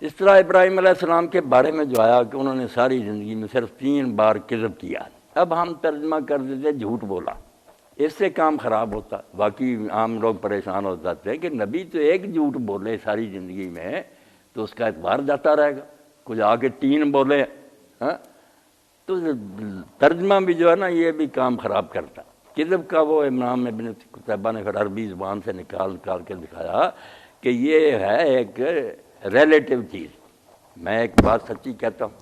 اس طرح ابراہیم علیہ السلام کے بارے میں جو آیا کہ انہوں نے ساری زندگی میں صرف 3 بار کذب کیا. اب ہم ترجمہ کر دیتے جھوٹ بولا، اس سے کام خراب ہوتا. باقی عام لوگ پریشان ہو جاتے ہیں کہ نبی تو ایک جھوٹ بولے ساری زندگی میں تو اس کا اعتبار جاتا رہے گا، کچھ آگے 3 بولے. ہاں تو ترجمہ بھی جو ہے نا یہ بھی کام خراب کرتا. کذب کا وہ امام ابن قتیبہ نے پھر عربی زبان سے نکال کے دکھایا کہ یہ ہے ایک ریلیٹیو چیز. میں ایک بات سچی کہتا ہوں،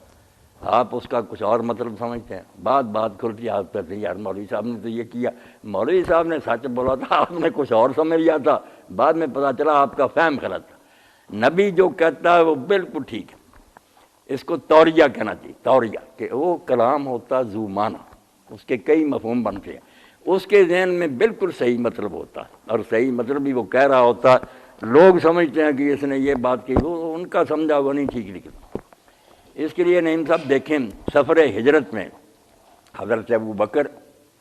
آپ اس کا کچھ اور مطلب سمجھتے ہیں، بات کھلتی آپ کہتے ہیں یار مولوی صاحب نے تو یہ کیا، مولوی صاحب نے سچ بولا تھا، آپ نے کچھ اور سمجھ لیا تھا، بعد میں پتہ چلا آپ کا فہم غلط تھا. نبی جو کہتا ہے وہ بالکل ٹھیک ہے. اس کو توریہ کہنا چاہیے، توریہ، کہ وہ کلام ہوتا ذو معنی، اس کے کئی مفہوم بنتے ہیں، اس کے ذہن میں بالکل صحیح مطلب ہوتا ہے، اور صحیح مطلب بھی وہ کہہ رہا ہوتا ہے. لوگ سمجھتے ہیں کہ اس نے یہ بات کی، وہ ان کا سمجھا وہ نہیں ٹھیک نکلا. اس کے لیے نعیم صاحب دیکھیں سفر ہجرت میں حضرت ابو بکر،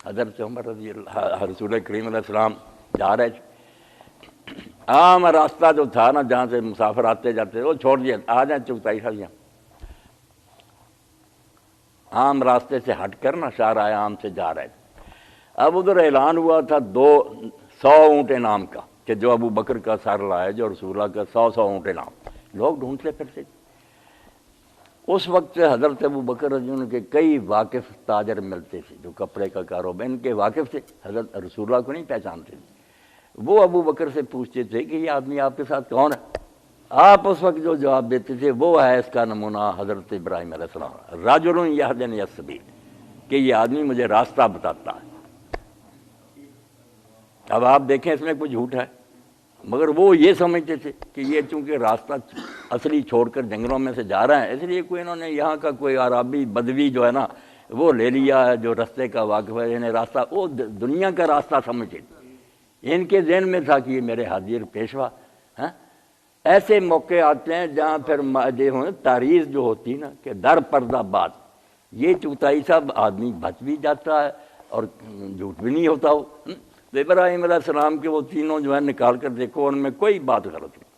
حضرت عمر رضی اللہ، رسول کریم علیہ السلام جا رہے تھے. عام راستہ جو تھا نا جہاں سے مسافر آتے جاتے وہ چھوڑ دیا، آ جائیں چغتائی صاحب یہاں، عام راستے سے ہٹ کر نا شاہراہ عام سے جا رہے تھے. اب ادھر اعلان ہوا تھا 100 اونٹ انعام کا، کہ جو ابو بکر کا سر لائے، جو رسول اللہ کا 100 اونٹ انعام. لوگ ڈھونڈتے پھرتے تھے. اس وقت سے حضرت ابو بکر رضی اللہ عنہ کے کئی واقف تاجر ملتے تھے جو کپڑے کا کاروبار، ان کے واقف تھے، حضرت رسول اللہ کو نہیں پہچانتے تھے. وہ ابو بکر سے پوچھتے تھے کہ یہ آدمی آپ کے ساتھ کون ہے؟ آپ اس وقت جو جواب دیتے تھے وہ ہے اس کا نمونہ حضرت ابراہیم علیہ السلام، رجل یہدینی السبیل، کہ یہ آدمی مجھے راستہ بتاتا ہے. اب آپ دیکھیں اس میں کوئی جھوٹ ہے، مگر وہ یہ سمجھتے تھے کہ یہ چونکہ راستہ اصلی چھوڑ کر جنگلوں میں سے جا رہے ہیں، اس لیے کوئی انہوں نے یہاں کا کوئی عربی بدوی جو ہے نا وہ لے لیا ہے جو رستے کا واقف ہے، انہیں راستہ وہ دنیا کا راستہ سمجھتے تھے. ان کے ذہن میں تھا کہ یہ میرے حاضر پیشوا. ہاں ایسے موقع آتے ہیں جہاں پھر تاریخ جو ہوتی نا کہ در پردہ بات، یہ چغتائی صاحب آدمی بچ بھی جاتا ہے اور جھوٹ بھی نہیں ہوتا. تو ابراہیم علیہ السلام کے وہ تینوں جو ہے نکال کر دیکھو، ان میں کوئی بات غلط نہیں.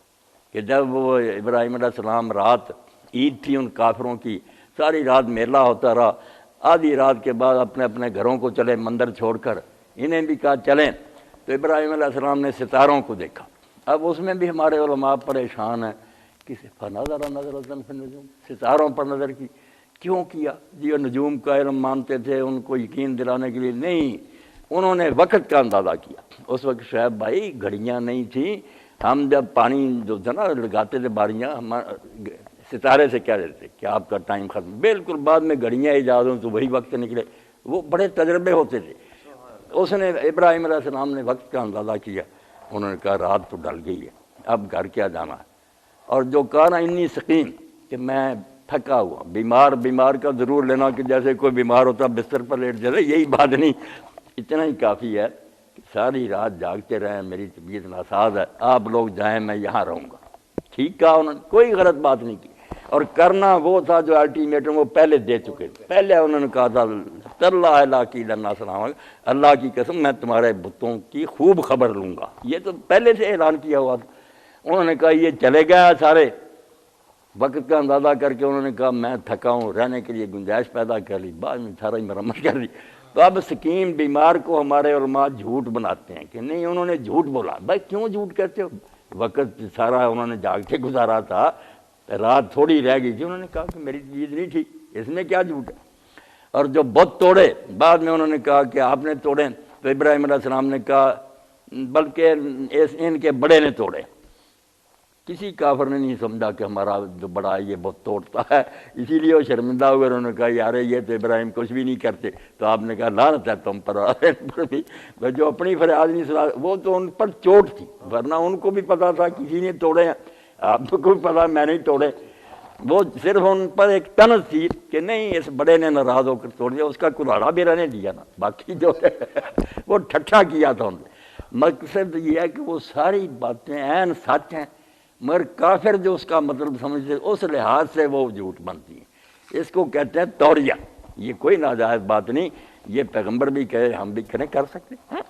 کہ جب وہ ابراہیم علیہ السلام رات عید تھی ان کافروں کی، ساری رات میلہ ہوتا رہا، آدھی رات کے بعد اپنے اپنے گھروں کو چلے مندر چھوڑ کر، انہیں بھی کہا چلیں. تو ابراہیم علیہ السلام نے ستاروں کو دیکھا. اب اس میں بھی ہمارے علماء پریشان ہیں کہ نظر ستاروں پر نظر کی کیوں کیا؟ یہ نجوم کا علم مانتے تھے، ان کو یقین دلانے کے لیے نہیں، انہوں نے وقت کا اندازہ کیا. اس وقت شعیب بھائی گھڑیاں نہیں تھیں، ہم جب پانی جو تھا نا لگاتے تھے باریاں، ہم ستارے سے کہہ دیتے کہ آپ کا ٹائم ختم، بالکل بعد میں گھڑیاں ایجاد ہوں تو وہی وقت نکلے. وہ بڑے تجربے ہوتے تھے. اس نے ابراہیم علیہ السلام نے وقت کا اندازہ کیا. انہوں نے کہا رات تو ڈل گئی ہے، اب گھر کیا جانا ہے. اور جو کہا نا انی سقیم، کہ میں تھکا ہوا، بیمار کا ضرور لینا کہ جیسے کوئی بیمار ہوتا بستر پر لیٹ جائے، یہی بات نہیں، اتنا ہی کافی ہے کہ ساری رات جاگتے رہیں، میری طبیعت ناساز ہے، آپ لوگ جائیں میں یہاں رہوں گا. ٹھیک کہا انہوں نے، کوئی غلط بات نہیں کی. اور کرنا وہ تھا جو الٹیمیٹم وہ پہلے دے چکے تھے. پہلے انہوں نے کہا تھا اللہ کی السلام، اللہ کی قسم میں تمہارے بتوں کی خوب خبر لوں گا. یہ تو پہلے سے اعلان کیا ہوا تھا. انہوں نے کہا یہ چلے گئے سارے، وقت کا اندازہ کر کے انہوں نے کہا میں تھکا ہوں، رہنے کے لیے گنجائش پیدا کر لی، بعد میں سارا ہی مرمت کر دی. تو اب سکیم بیمار کو ہمارے علماء جھوٹ بناتے ہیں کہ نہیں انہوں نے جھوٹ بولا. بھائی کیوں جھوٹ کہتے ہو؟ وقت سارا انہوں نے جاگ کے گزارا تھا، رات تھوڑی رہ گئی تھی. انہوں نے کہا کہ میری چیز نہیں ٹھیک، اس میں کیا جھوٹ ہے. اور جو بت توڑے بعد میں انہوں نے کہا کہ آپ نے توڑے، تو ابراہیم علیہ السلام نے کہا بلکہ ان کے بڑے نے توڑے. کسی کافر نے نہیں سمجھا کہ ہمارا جو بڑا ہے یہ بت توڑتا ہے، اسی لیے وہ شرمندہ ہوئے. انہوں نے کہا یار یہ تو ابراہیم کچھ بھی نہیں کرتے. تو آپ نے کہا لعنت ہے تم پر بھی، جو اپنی فریاد نہیں سنا. وہ تو ان پر چوٹ تھی، ورنہ ان کو بھی پتا تھا کسی نے توڑے ہیں، آپ کو بھی پتا میں نہیں توڑے. وہ صرف ان پر ایک طنز تھی کہ نہیں اس بڑے نے ناراض ہو کر توڑ دیا، اس کا کلاڑا بھی رہنے دیا نا، باقی جو وہ ٹھٹھا کیا تھا ان نے. مقصد یہ ہے کہ وہ ساری باتیں عین سچ ہیں، مگر کافر جو اس کا مطلب سمجھتے اس لحاظ سے وہ جھوٹ بنتی ہیں. اس کو کہتے ہیں توریہ. یہ کوئی ناجائز بات نہیں، یہ پیغمبر بھی کہے ہم بھی کریں، کر سکتے ہیں.